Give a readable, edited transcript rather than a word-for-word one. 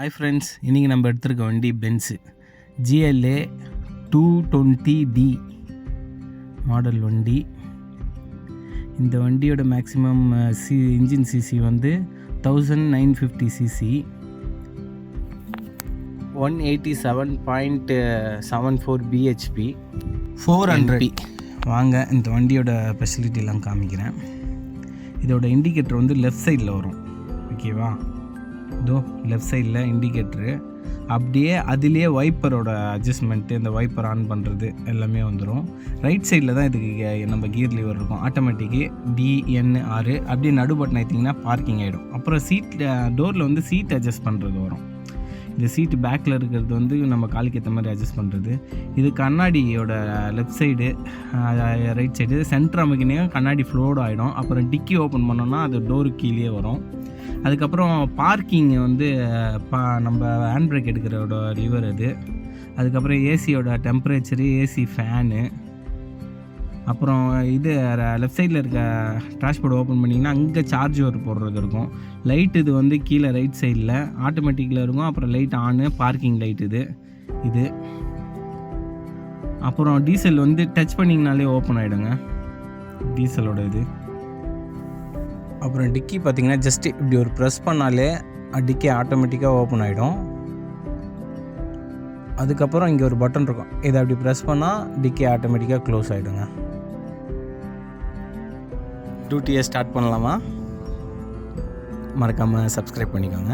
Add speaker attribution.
Speaker 1: Hi friends, இன்றைக்கி நம்ம எடுத்துருக்க வண்டி பென்ஸு GLA 220D மாடல் வண்டி. இந்த வண்டியோட மேக்ஸிமம் இன்ஜின் சிசி வந்து 1950cc, 187.74 bhp, 400. வாங்க இந்த வண்டியோட ஃபெசிலிட்டிலாம் காமிக்கிறேன். இதோட இண்டிகேட்டர் வந்து லெஃப்ட் சைடில் வரும், ஓகேவா? இதோ லெஃப்ட் சைடில் இண்டிகேட்ரு, அப்படியே அதுலேயே வைப்பரோட அட்ஜஸ்ட்மெண்ட்டு, இந்த வைப்பர் ஆன் பண்ணுறது எல்லாமே வந்துடும். ரைட் சைடில் தான் இதுக்கு நம்ம கியர் லிவர் இருக்கும், ஆட்டோமேட்டிக்கு DNR. அப்படியே நடு பட்டன் ஆயிட்டிங்கன்னா பார்க்கிங் ஆகிடும். அப்புறம் டோரில் வந்து சீட் அட்ஜஸ்ட் பண்ணுறது வரும். இந்த சீட்டு பேக்கில் இருக்கிறது வந்து நம்ம காலுக்கு ஏற்ற மாதிரி அட்ஜஸ்ட் பண்ணுறது. இது கண்ணாடியோட left side, right side centre அமைக்கினே கண்ணாடி ஃப்ளோடு ஆகிடும். அப்புறம் டிக்கி ஓப்பன் பண்ணோன்னா அது டோருக்கு கீழே வரும். அதுக்கப்புறம் பார்க்கிங் வந்து நம்ம ஹேண்ட் பிரேக் எடுக்கிறோட லிவர் அது. அதுக்கப்புறம் ஏசியோட டெம்பரேச்சரு, ஏசி ஃபேனு. அப்புறம் இது லெஃப்ட் சைடில் இருக்க ட்ராஷ்போர்ட் ஓப்பன் பண்ணிங்கன்னா அங்கே சார்ஜர் போடுறது இருக்கும். லைட் இது வந்து கீழே ரைட் சைடில் ஆட்டோமேட்டிக்கில் இருக்கும். அப்புறம் லைட் ஆனு, பார்க்கிங் லைட் இது. அப்புறம் டீசல் வந்து டச் பண்ணிங்கனாலே ஓப்பன் ஆகிடுங்க, டீசலோட இது. அப்புறம் டிக்கி பார்த்திங்கன்னா ஜஸ்ட் இப்படி ஒரு ப்ரெஸ் பண்ணாலே டிக்கி ஆட்டோமேட்டிக்காக ஓப்பன் ஆகிடும். அதுக்கப்புறம் இங்கே ஒரு பட்டன் இருக்கும், இதை அப்படி ப்ரெஸ் பண்ணால் டிக்கி ஆட்டோமேட்டிக்காக க்ளோஸ் ஆகிடுங்க. டியூட்டியை ஸ்டார்ட் பண்ணலாமா? மறக்காமல் சப்ஸ்கிரைப் பண்ணிக்கோங்க.